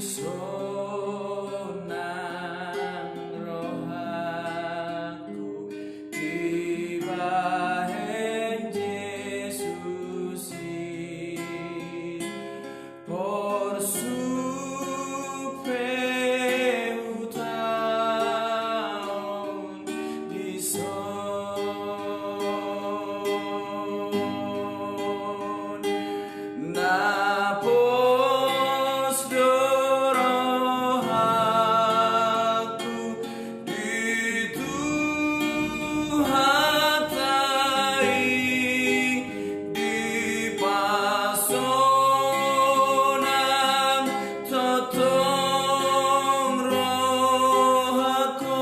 Sonan rohaku tibahen Yesusi por supeu taon di son napos dorohaku dituhatai di pasonam totong rohaku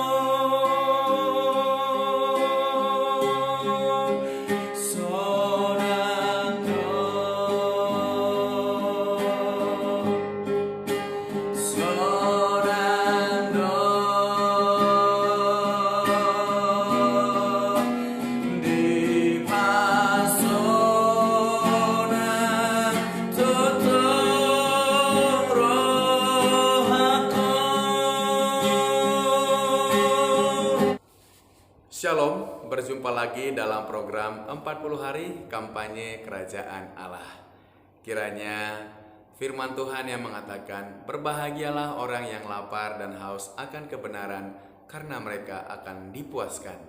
sonando di pasonam totong rohaku. Shalom, berjumpa lagi dalam program 40 hari kampanye kerajaan Allah. Kiranya firman Tuhan yang mengatakan, berbahagialah orang yang lapar dan haus akan kebenaran, karena mereka akan dipuaskan,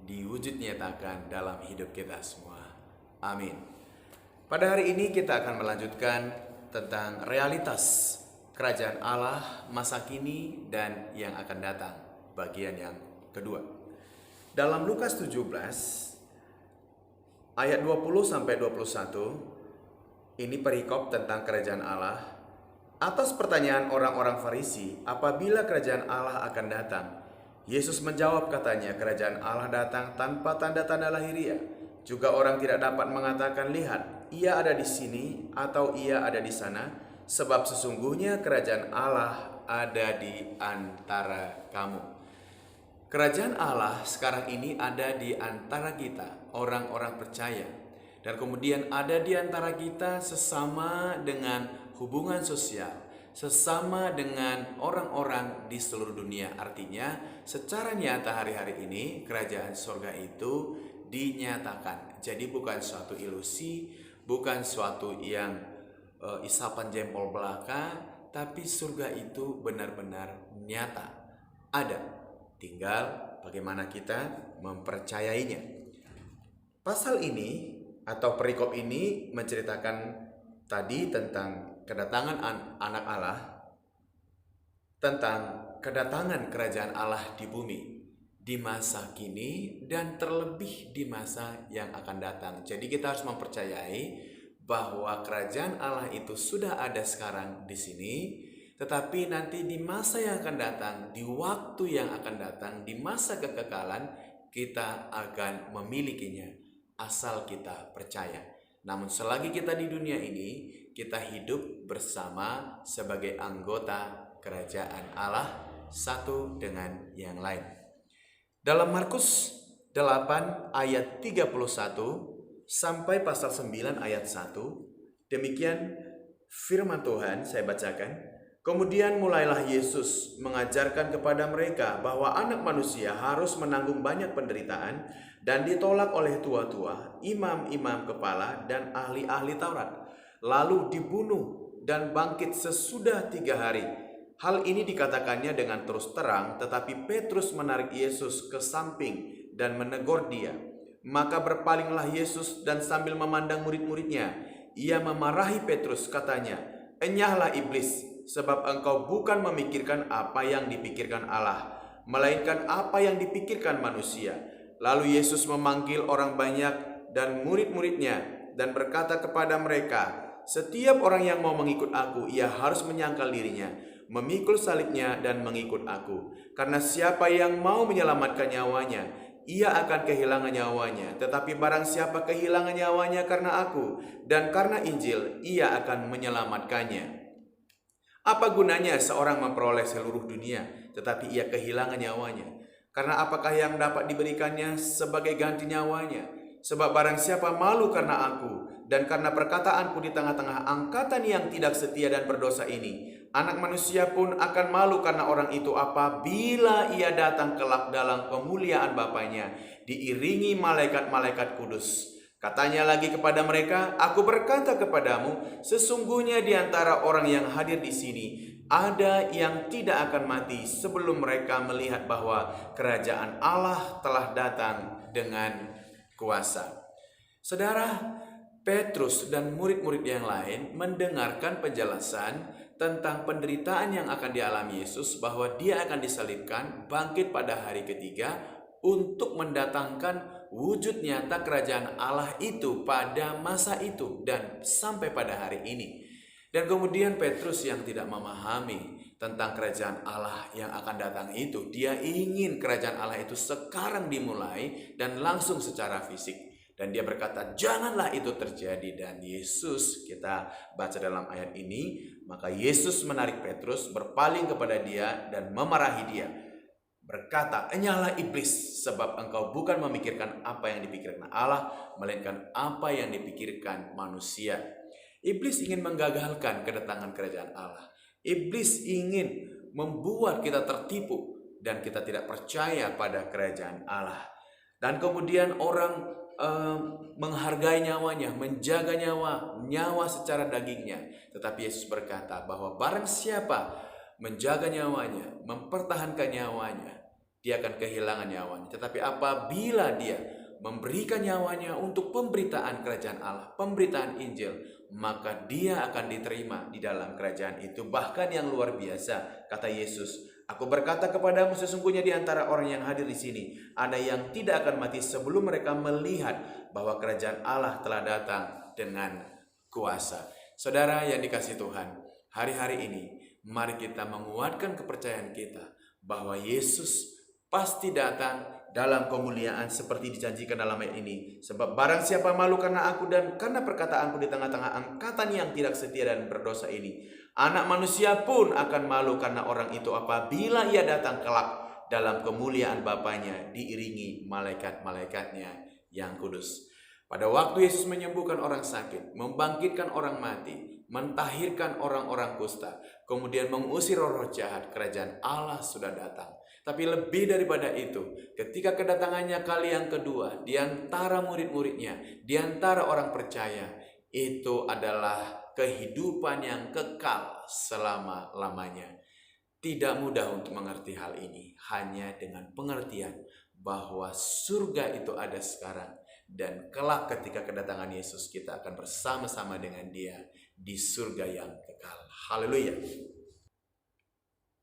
diwujud nyatakan dalam hidup kita semua. Amin. Pada hari ini kita akan melanjutkan tentang realitas kerajaan Allah masa kini dan yang akan datang, bagian yang kedua. Dalam Lukas 17 ayat 20-21, ini perikop tentang kerajaan Allah. Atas pertanyaan orang-orang Farisi, apabila kerajaan Allah akan datang, Yesus menjawab, katanya, kerajaan Allah datang tanpa tanda-tanda lahiriah. Juga orang tidak dapat mengatakan, lihat, ia ada di sini atau ia ada di sana, sebab sesungguhnya kerajaan Allah ada di antara kamu. Kerajaan Allah sekarang ini ada di antara kita, orang-orang percaya. Dan kemudian ada di antara kita sesama dengan hubungan sosial, sesama dengan orang-orang di seluruh dunia. Artinya secara nyata hari-hari ini kerajaan surga itu dinyatakan. Jadi bukan suatu ilusi, bukan suatu yang isapan jempol belaka, tapi surga itu benar-benar nyata, ada. Tinggal bagaimana kita mempercayainya. Pasal ini atau perikop ini menceritakan tadi tentang kedatangan anak Allah, tentang kedatangan kerajaan Allah di bumi di masa kini dan terlebih di masa yang akan datang. Jadi kita harus mempercayai bahwa kerajaan Allah itu sudah ada sekarang di sini, tetapi nanti di masa yang akan datang, di waktu yang akan datang, di masa kekekalan, kita akan memilikinya asal kita percaya. Namun selagi kita di dunia ini, kita hidup bersama sebagai anggota kerajaan Allah satu dengan yang lain. Dalam Markus 8 ayat 31 sampai pasal 9 ayat 1, demikian firman Tuhan, saya bacakan. Kemudian mulailah Yesus mengajarkan kepada mereka bahwa anak manusia harus menanggung banyak penderitaan dan ditolak oleh tua-tua, imam-imam kepala, dan ahli-ahli Taurat, lalu dibunuh dan bangkit sesudah 3 hari. Hal ini dikatakannya dengan terus terang, tetapi Petrus menarik Yesus ke samping dan menegur dia. Maka berpalinglah Yesus dan sambil memandang murid-muridnya, ia memarahi Petrus, katanya, enyahlah iblis, sebab engkau bukan memikirkan apa yang dipikirkan Allah, melainkan apa yang dipikirkan manusia. Lalu Yesus memanggil orang banyak dan murid-muridnya dan berkata kepada mereka, setiap orang yang mau mengikut aku, ia harus menyangkal dirinya, memikul salibnya dan mengikut aku. Karena siapa yang mau menyelamatkan nyawanya, ia akan kehilangan nyawanya. Tetapi barang siapa kehilangan nyawanya karena aku dan karena Injil, ia akan menyelamatkannya. Apa gunanya seorang memperoleh seluruh dunia, tetapi ia kehilangan nyawanya? Karena apakah yang dapat diberikannya sebagai ganti nyawanya? Sebab barang siapa malu karena aku dan karena perkataanku di tengah-tengah angkatan yang tidak setia dan berdosa ini, Anak Manusia pun akan malu karena orang itu apabila ia datang kelak dalam kemuliaan Bapanya, diiringi malaikat-malaikat kudus. Katanya lagi kepada mereka, Aku berkata kepadamu, sesungguhnya di antara orang yang hadir di sini, ada yang tidak akan mati sebelum mereka melihat bahwa kerajaan Allah telah datang dengan kuasa. Saudara, Petrus dan murid-murid yang lain mendengarkan penjelasan tentang penderitaan yang akan dialami Yesus, bahwa dia akan disalibkan, bangkit pada hari ketiga untuk mendatangkan wujud nyata kerajaan Allah itu pada masa itu dan sampai pada hari ini. Dan kemudian Petrus yang tidak memahami tentang kerajaan Allah yang akan datang itu, dia ingin kerajaan Allah itu sekarang dimulai dan langsung secara fisik. Dan dia berkata, janganlah itu terjadi. Dan Yesus, kita baca dalam ayat ini, maka Yesus menarik Petrus, berpaling kepada dia dan memarahi dia, berkata, enyahlah iblis, sebab engkau bukan memikirkan apa yang dipikirkan Allah, melainkan apa yang dipikirkan manusia. Iblis ingin menggagalkan kedatangan kerajaan Allah. Iblis ingin membuat kita tertipu dan kita tidak percaya pada kerajaan Allah. Dan kemudian orang menghargai nyawanya, menjaga nyawa secara dagingnya. Tetapi Yesus berkata bahwa barang siapa menjaga nyawanya, mempertahankan nyawanya, dia akan kehilangan nyawanya. Tetapi apabila dia memberikan nyawanya untuk pemberitaan kerajaan Allah, pemberitaan Injil, maka dia akan diterima di dalam kerajaan itu. Bahkan yang luar biasa, kata Yesus, Aku berkata kepadamu, sesungguhnya di antara orang yang hadir di sini ada yang tidak akan mati sebelum mereka melihat bahwa kerajaan Allah telah datang dengan kuasa. Saudara yang dikasihi Tuhan, hari-hari ini mari kita menguatkan kepercayaan kita bahwa Yesus pasti datang dalam kemuliaan seperti dijanjikan dalam ayat ini. Sebab barang siapa malu karena aku dan karena perkataanku di tengah-tengah angkatan yang tidak setia dan berdosa ini, Anak Manusia pun akan malu karena orang itu apabila ia datang kelak dalam kemuliaan Bapanya, diiringi malaikat-malaikatnya yang kudus. Pada waktu Yesus menyembuhkan orang sakit, membangkitkan orang mati, mentahirkan orang-orang kusta, kemudian mengusir roh-roh jahat, kerajaan Allah sudah datang. Tapi lebih daripada itu, ketika kedatangannya kali yang kedua, di antara murid-muridnya, di antara orang percaya, itu adalah kehidupan yang kekal selama-lamanya. Tidak mudah untuk mengerti hal ini, hanya dengan pengertian bahwa surga itu ada sekarang, dan kelak ketika kedatangan Yesus kita akan bersama-sama dengan Dia di surga yang kekal. Haleluya.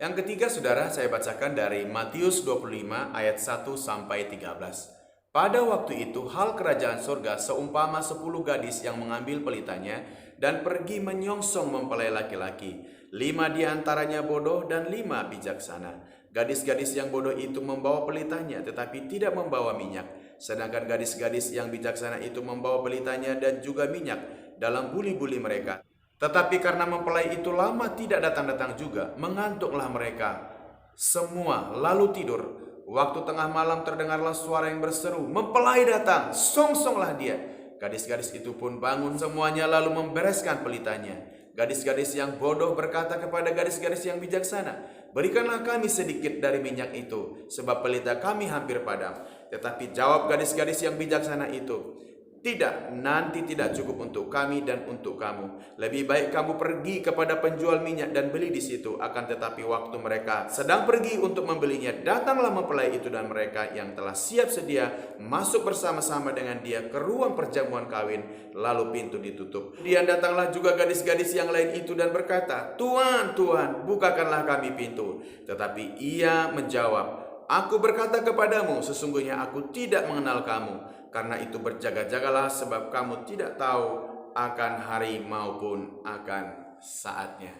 Yang ketiga, saudara, saya bacakan dari Matius 25 ayat 1 sampai 13. Pada waktu itu hal kerajaan surga seumpama 10 gadis yang mengambil pelitanya dan pergi menyongsong mempelai laki-laki. 5 di antaranya bodoh dan 5 bijaksana. Gadis-gadis yang bodoh itu membawa pelitanya tetapi tidak membawa minyak. Sedangkan gadis-gadis yang bijaksana itu membawa pelitanya dan juga minyak dalam buli-buli mereka. Tetapi karena mempelai itu lama tidak datang-datang juga, mengantuklah mereka semua lalu tidur. Waktu tengah malam terdengarlah suara yang berseru, mempelai datang, songsonglah dia. Gadis-gadis itu pun bangun semuanya lalu membereskan pelitanya. Gadis-gadis yang bodoh berkata kepada gadis-gadis yang bijaksana, berikanlah kami sedikit dari minyak itu, sebab pelita kami hampir padam. Tetapi jawab gadis-gadis yang bijaksana itu, tidak, nanti tidak cukup untuk kami dan untuk kamu. Lebih baik kamu pergi kepada penjual minyak dan beli di situ. Akan tetapi waktu mereka sedang pergi untuk membelinya, datanglah mempelai itu dan mereka yang telah siap sedia masuk bersama-sama dengan dia ke ruang perjamuan kawin. Lalu pintu ditutup. Kemudian datanglah juga gadis-gadis yang lain itu dan berkata, Tuan, Tuan, bukakanlah kami pintu. Tetapi ia menjawab, Aku berkata kepadamu, sesungguhnya aku tidak mengenal kamu. Karena itu berjaga-jagalah, sebab kamu tidak tahu akan hari maupun akan saatnya.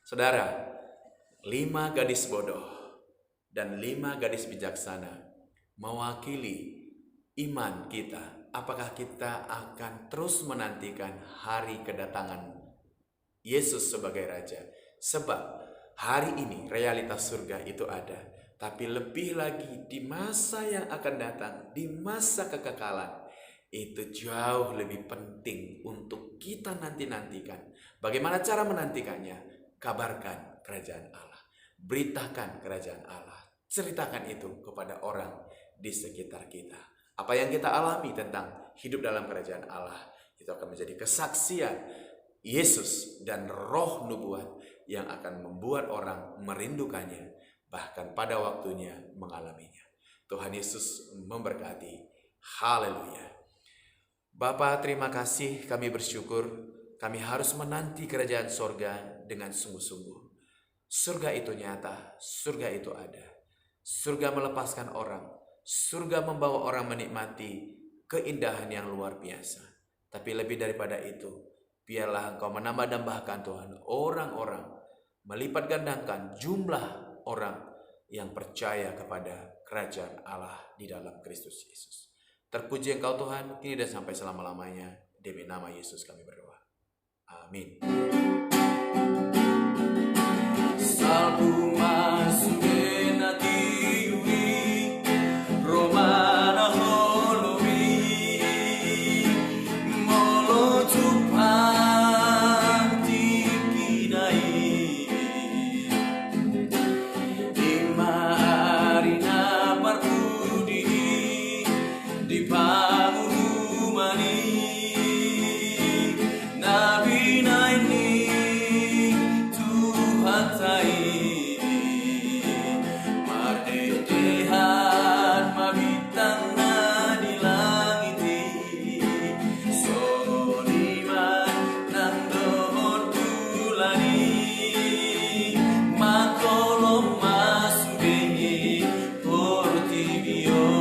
Saudara, 5 gadis bodoh dan 5 gadis bijaksana mewakili iman kita. Apakah kita akan terus menantikan hari kedatangan Yesus sebagai Raja? Sebab hari ini realitas surga itu ada. Tapi lebih lagi di masa yang akan datang, di masa kekekalan, itu jauh lebih penting untuk kita nantikan. Bagaimana cara menantikannya? Kabarkan kerajaan Allah, beritakan kerajaan Allah, ceritakan itu kepada orang di sekitar kita. Apa yang kita alami tentang hidup dalam kerajaan Allah, itu akan menjadi kesaksian Yesus dan roh nubuat yang akan membuat orang merindukannya, bahkan pada waktunya mengalaminya. Tuhan Yesus memberkati. Haleluya. Bapa, terima kasih, kami bersyukur. Kami harus menanti kerajaan sorga dengan sungguh-sungguh. Surga itu nyata, surga itu ada. Surga melepaskan orang, surga membawa orang menikmati keindahan yang luar biasa. Tapi lebih daripada itu, biarlah Engkau menambah-nambahkan Tuhan orang-orang, melipat gandakan jumlah orang yang percaya kepada kerajaan Allah di dalam Kristus Yesus. Terpuji Engkau Tuhan, kini dan sampai selama-lamanya. Demi nama Yesus kami berdoa. Amin. Salbu masukin atiwi, Romana holowi, molo tupan tikinai, imarina parpudi, di pangumani, nabi naini Tuhan tai, mardetehan mabitang na di langit, soniman nang doon tulani, makolom masubengi portibio.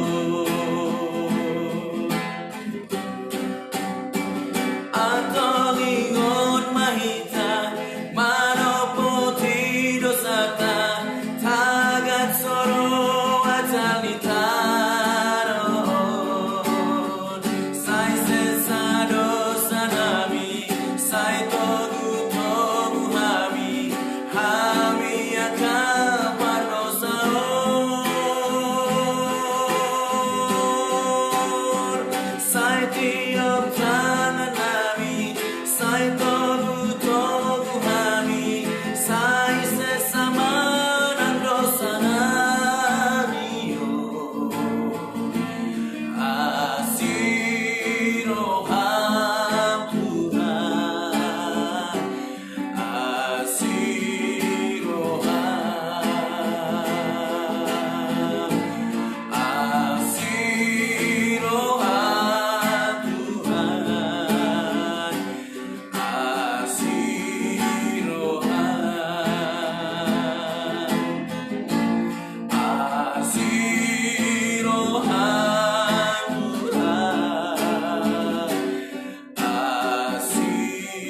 Lingot mahita, manopoti dosata, tagat soro atalitaron. Sai sesa dosa nami, sai togu togu hami akan parnosaon. Sai tiap tangan nami, sai togu hami, sai sesama dan dosa nami. Asiroham Tuhan, asiroham, asiroham Tuhan, asiroham.